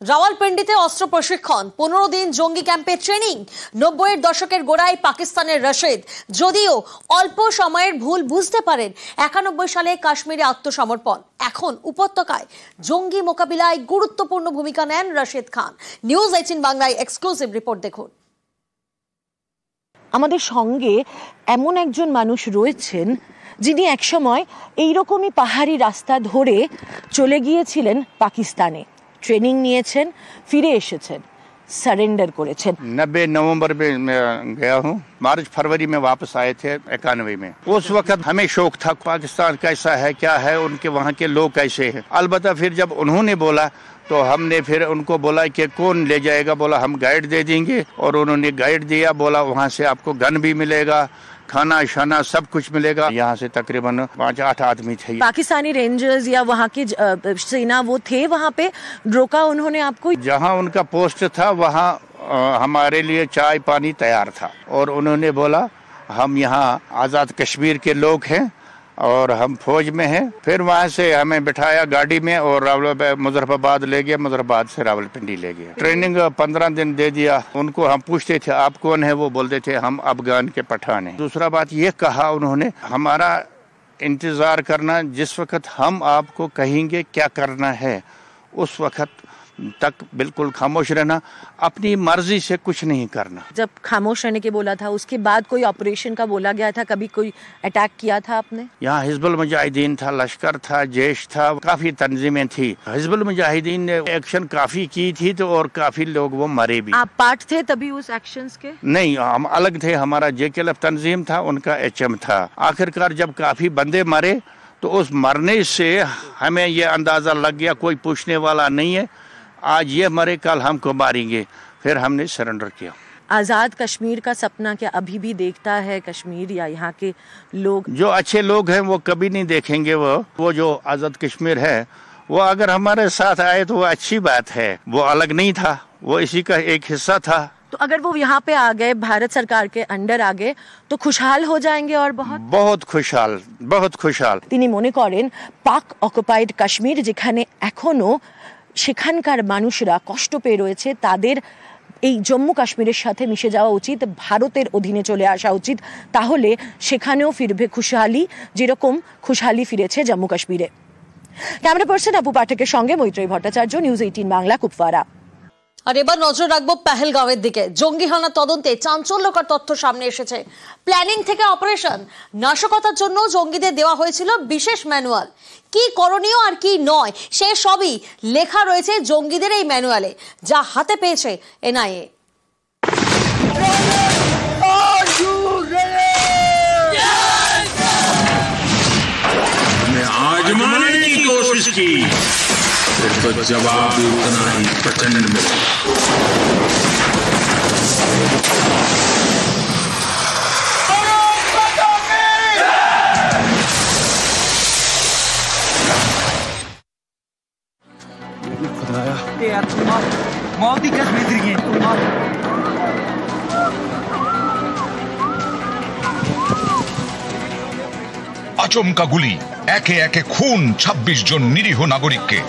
রাওয়ালপিন্ডিতে অস্ত্র প্রশিক্ষণ, 15 দিন জঙ্গি ক্যাম্পে ট্রেনিং। 90-এর দশকের গোড়ায় পাকিস্তানের রশিদ যদিও অল্প সময়ের ভুল বুঝতে পারেন। 91 সালে কাশ্মীরে আত্মসমর্পণ। এখন উপত্যকায় জঙ্গি মোকাবিলায় গুরুত্বপূর্ণ ভূমিকা নেন রশিদ খান। নিউজ 18 বাংলায় এক্সক্লুসিভ রিপোর্ট দেখুন। আমাদের সঙ্গে এমন একজন মানুষ রয়েছেন যিনি একসময় এইরকমই পাহাড়ি রাস্তা ধরে চলে গিয়েছিলেন পাকিস্তানে, ট্রেনিং নিয়েছেন, ফিরে এসেছেন, सरेंडर করেছেন। 90 नवंबर में मैं गया हूँ, मार्च फरवरी में वापस आए थे 91 में। उस वक्त हमें शौक था पाकिस्तान कैसा है, क्या है, उनके वहाँ के लोग कैसे हैं। अलबत्ता फिर जब उन्होंने बोला तो हमने फिर उनको बोला कि कौन ले जाएगा, बोला हम गाइड दे देंगे, और उन्होंने गाइड दिया, बोला वहाँ से आपको गन भी मिलेगा, खाना शाना सब कुछ मिलेगा। यहाँ से तकरीबन 5-8 आदमी थे। पाकिस्तानी रेंजर्स या वहाँ की सेना वो थे वहाँ पे, रोका उन्होंने आपको? जहाँ उनका पोस्ट था वहाँ हमारे लिए चाय पानी तैयार था, और उन्होंने बोला हम यहाँ आज़ाद कश्मीर के लोग हैं और हम फौज में हैं। फिर वहाँ से हमें बिठाया गाड़ी में और मुजफ्फराबाद ले गया, मुजफ्फराबाद से रावलपिंडी ले गया। ट्रेनिंग 15 दिन दे दिया। उनको हम पूछते थे आप कौन है, वो बोलते थे हम अफगान के पठान हैं। दूसरा बात ये कहा उन्होंने, हमारा इंतज़ार करना, जिस वक्त हम आपको कहेंगे क्या करना है उस वक्त तक बिल्कुल खामोश रहना, अपनी मर्जी से कुछ नहीं करना। जब खामोश रहने के बोला था उसके बाद कोई ऑपरेशन का बोला गया था, कभी कोई अटैक किया था आपने? यहाँ हिजबुल मुजाहिदीन था, लश्कर था, जैश था, काफी तंजीमें थी। हिजबुल मुजाहिदीन ने एक्शन काफी की थी तो और काफी लोग वो मरे भी। आप पार्ट थे तभी उस एक्शंस के? नहीं, हम अलग थे। हमारा JKLF तंजीम था, उनका HM था। आखिरकार जब काफी बंदे मरे तो उस मरने से हमें ये अंदाजा लग गया कोई पूछने वाला नहीं है, आज ये मरे कल हमको मारेंगे। फिर हमने सरेंडर किया। आज़ाद कश्मीर का सपना क्या अभी भी देखता है कश्मीर या यहाँ के लोग? जो अच्छे लोग हैं वो कभी नहीं देखेंगे। वो जो आज़ाद कश्मीर है वो अगर हमारे साथ आए तो वो अच्छी बात है, वो अलग नहीं था, वो इसी का एक हिस्सा था। तो अगर वो यहाँ पे आ गए, भारत सरकार के अंडर आ गए, तो खुशहाल हो जाएंगे और बहुत खुशहाल, बहुत खुशहाल। তিনি মনে করেন পাক অকুপাইড কাশ্মীর যেখানে এখনো সেখানকার মানুষরা কষ্ট পেয়ে রয়েছে, তাদের এই জম্মু কাশ্মীরের সাথে মিশে যাওয়া উচিত, ভারতের অধীনে চলে আসা উচিত, তাহলে সেখানেও ফিরবে খুশহালি, যেরকম খুশহালি ফিরেছে জম্মু কাশ্মীরে। ক্যামেরা পার্সন আপু পাঠকের সঙ্গে মৈত্রী ভট্টাচার্য, নিউজ 18 বাংলা, কুপওয়ারা। আর এবার নজর রাখবো পেহেলগাঁওয়ের দিকে। জঙ্গি হানা তদন্তে চাঞ্চল্যকর তথ্য সামনে এসেছে। প্ল্যানিং থেকে অপারেশন, নাশকতার জন্য জঙ্গিদের দেওয়া হয়েছিল বিশেষ ম্যানুয়াল। কি করণীয় আর কি নয় সে সবই লেখা রয়েছে জঙ্গিদের এই ম্যানুয়ালে, যা হাতে পেয়েছে NIA। आजमाने की कोशिश की तो जवाब उतना ही प्रचंड मिला। मौत की कसम है। আচমকা গুলি, একে একে খুন 26 জন নিরীহ নাগরিককে।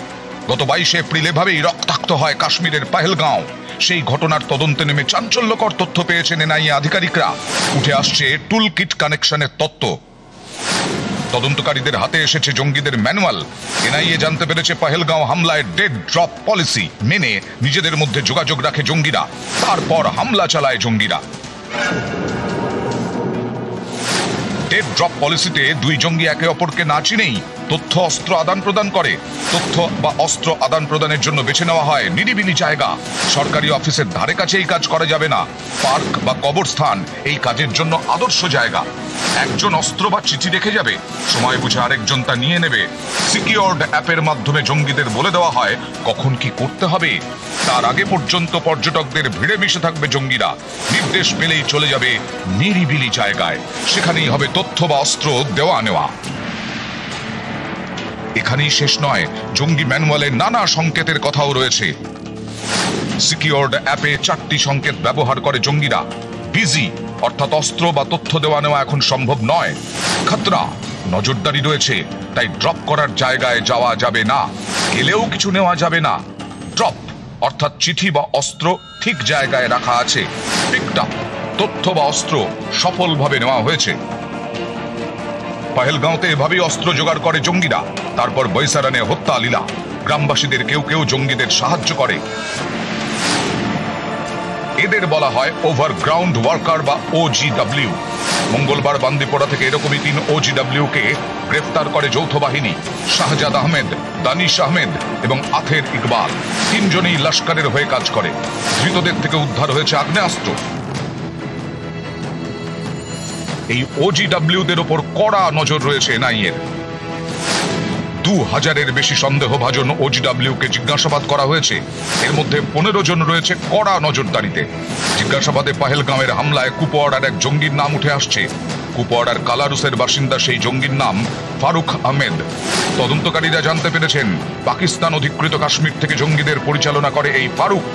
গত 22 এপ্রিল এভাবেই রক্তাক্ত হয় কাশ্মীরের পেহেলগাঁও। সেই ঘটনার তদন্তে নেমে চাঞ্চল্যকর তথ্য পেয়েছেন NIA আধিকারিকরা। উঠে আসছে টুল কিট কানেকশনের তত্ত্ব। তদন্তকারীদের হাতে এসেছে জঙ্গিদের ম্যানুয়াল। NIA জানতে পেরেছে পেহেলগাঁও হামলায় ডেড ড্রপ পলিসি মেনে নিজেদের মধ্যে যোগাযোগ রাখে জঙ্গিরা, তারপর হামলা চালায় জঙ্গিরা। ডেড ড্রপ পলিসিতে দুই জঙ্গি একে অপরকে না চিনেই তথ্য অস্ত্র আদান প্রদান করে। তথ্য বা অস্ত্র আদান প্রদানের জন্য বেছে নেওয়া হয় নিরিবিলি জায়গা। সরকারি অফিসের ধারে কাছে এই কাজ করা যাবে না। পার্ক বা কবরস্থান এই কাজের জন্য আদর্শ জায়গা। একজন অস্ত্র বা চিঠি রেখে যাবে, সময় বুঝে আরেকজন তা নিয়ে নেবে। সিকিউরড অ্যাপের মাধ্যমে জঙ্গিদের বলে দেওয়া হয় কখন কি করতে হবে। তার আগে পর্যন্ত পর্যটকদের ভিড়ে মিশে থাকবে জঙ্গিরা। নির্দেশ পেলেই চলে যাবে নিরিবিলি জায়গায়, সেখানেই হবে তথ্য বা অস্ত্র দেওয়া নেওয়া। এখানেই শেষ নয়, জঙ্গি ম্যানুয়ালে নানা সংকেতের কথাও রয়েছে। সিকিউরড অ্যাপে 4টি সংকেত ব্যবহার করে জঙ্গিরা। বিজি অর্থাৎ অস্ত্র বা তথ্য দেওয়া নেওয়া এখন সম্ভব নয়। খতরা নজরদারি রয়েছে, তাই ড্রপ করার জায়গায় যাওয়া যাবে না, গেলেও কিছু নেওয়া যাবে না। ড্রপ অর্থাৎ চিঠি বা অস্ত্র ঠিক জায়গায় রাখা আছে, পিকড আপ, তথ্য বা অস্ত্র সফলভাবে নেওয়া হয়েছে। পহেলগাঁওতে এভাবেই অস্ত্র জোগাড় করে জঙ্গিরা, তারপর বৈসারানে হত্যা লীলা। গ্রামবাসীদের কেউ কেউ জঙ্গিদের সাহায্য করে। এদের বলা হয় ওভারগ্রাউন্ড ওয়ার্কার বা OGW। মঙ্গলবার বান্দিপোরা থেকে এরকমই 3 OGW কে গ্রেফতার করে যৌথ বাহিনী। শাহজাদ আহমেদ, দানিশ আহমেদ এবং আথের ইকবাল, 3 জনেই লস্করের হয়ে কাজ করে। ধৃতদের থেকে উদ্ধার হয়েছে আগ্নেয়াস্ত্র। এই OGW-দের ওপর কড়া নজর রয়েছে এনআইএর। 2000-এর বেশি সন্দেহভাজন OGW-কে জিজ্ঞাসাবাদ করা হয়েছে। এর মধ্যে 15 জন রয়েছে কড়া নজরদারিতে। জিজ্ঞাসাবাদে পহেলগাঁওয়ের হামলায় কুপওয়াড়ার এক জঙ্গির নাম উঠে আসছে। কুপওয়াড়ার কালারুসের বাসিন্দা সেই জঙ্গির নাম ফারুক আহমেদ। তদন্তকারীরা জানতে পেরেছেন পাকিস্তান অধিকৃত কাশ্মীর থেকে জঙ্গিদের পরিচালনা করে এই ফারুক।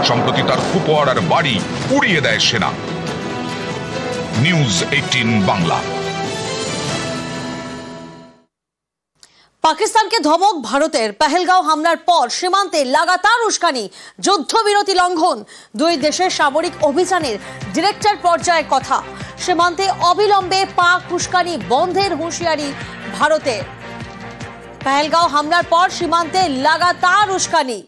সম্প্রতি তার কুপওয়াড়ার বাড়ি উড়িয়ে দেয় সেনা। নিউজ 18 বাংলা। পাকিস্তানকে ধমক ভারতের। পহেলগাঁও হামলার পর সীমান্তে লাগাতার উস্কানি, যুদ্ধবিরতি লঙ্ঘন, দুই দেশের সামরিক অভিযানের ডিরেক্টর পর্যায়ে কথা। সীমান্তে অবিলম্বে পাক উস্কানি বন্ধের হুঁশিয়ারি ভারতের। পহেলগাঁও হামলার পর সীমান্তে লাগাতার উস্কানি।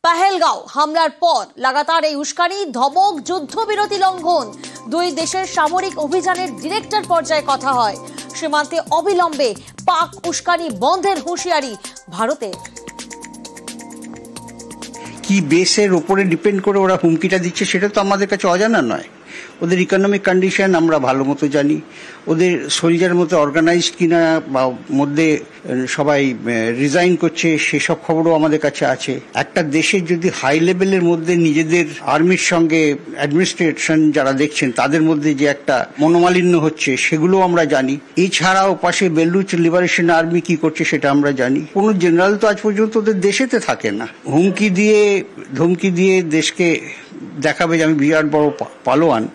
পহেলগাঁও হামলার পর লাগাতার এই উস্কানি, ধমক, যুদ্ধবিরতি লঙ্ঘন, দুই দেশের সামরিক অভিযানের ডিরেক্টর পর্যায়ে কথা হয়। সীমান্তে অবিলম্বে পাক উস্কানি বন্ধের হুঁশিয়ারি ভারতের। কি বেসের উপরে ডিপেন্ড করে ওরা হুমকিটা দিচ্ছে সেটা তো আমাদের কাছে অজানা নয়। ওদের ইকোনমিক কন্ডিশন আমরা ভালো মতো জানি, ওদের সোলজার মতো অর্গানাইজ কিনা বা মধ্যে সবাই রিজাইন করছে সেসব খবরও আমাদের কাছে আছে। একটা দেশের যদি হাই লেভেলের মধ্যে নিজেদের আর্মির সঙ্গে অ্যাডমিনিস্ট্রেশন যারা দেখছেন তাদের মধ্যে যে একটা মনোমালিন্য হচ্ছে সেগুলো আমরা জানি। এছাড়াও পাশে বেলুচ লিবারেশন আর্মি কি করছে সেটা আমরা জানি। কোনো জেনারেল তো আজ পর্যন্ত ওদের দেশেতে থাকে না। হুমকি দিয়ে ধমকি দিয়ে দেশকে দেখাবে যে আমি বিরাট বড় পালোয়ান,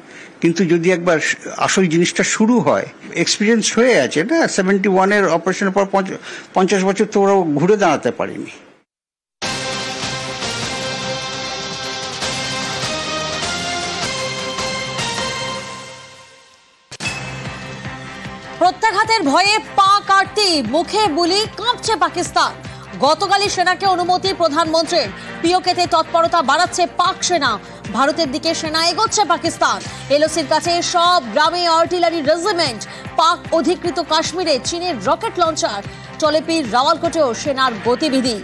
কিন্তু যদি একবার আসল জিনিসটা শুরু হয়, এক্সপিরিয়েন্স হয়ে আছে না, 71-এর অপারেশনের পর 50 বছর তো ওরা ঘুরে দাঁড়াতে পারেনি। প্রত্যাঘাতের ভয়ে পা কাটতি, মুখে বুলি, কাঁপছে পাকিস্তান। গতকালই সেনাকে অনুমতি প্রধানমন্ত্রীর। পিওকেতে তৎপরতা বাড়াচ্ছে পাক সেনা। ভারতের দিকে সেনা এগোচ্ছে পাকিস্তান। এলওসির কাছে সব গ্রামে আর্টিলারি রেজিমেন্ট। পাক অধিকৃত কাশ্মীরে চীনের রকেট লঞ্চার। টলেপির রাওয়ালকোটেও সেনার গতিবিধি।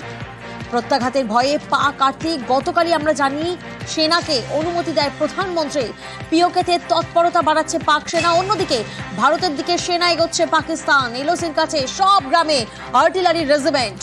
প্রত্যাঘাতের ভয়ে পা কাটতি, গতকালই আমরা জানি সেনাকে অনুমতি দেয় প্রধানমন্ত্রী। পিওকেতে তৎপরতা বাড়াচ্ছে পাক সেনা। অন্যদিকে ভারতের দিকে সেনা এগোচ্ছে পাকিস্তান। এলওসির কাছে সব গ্রামে আর্টিলারি রেজিমেন্ট।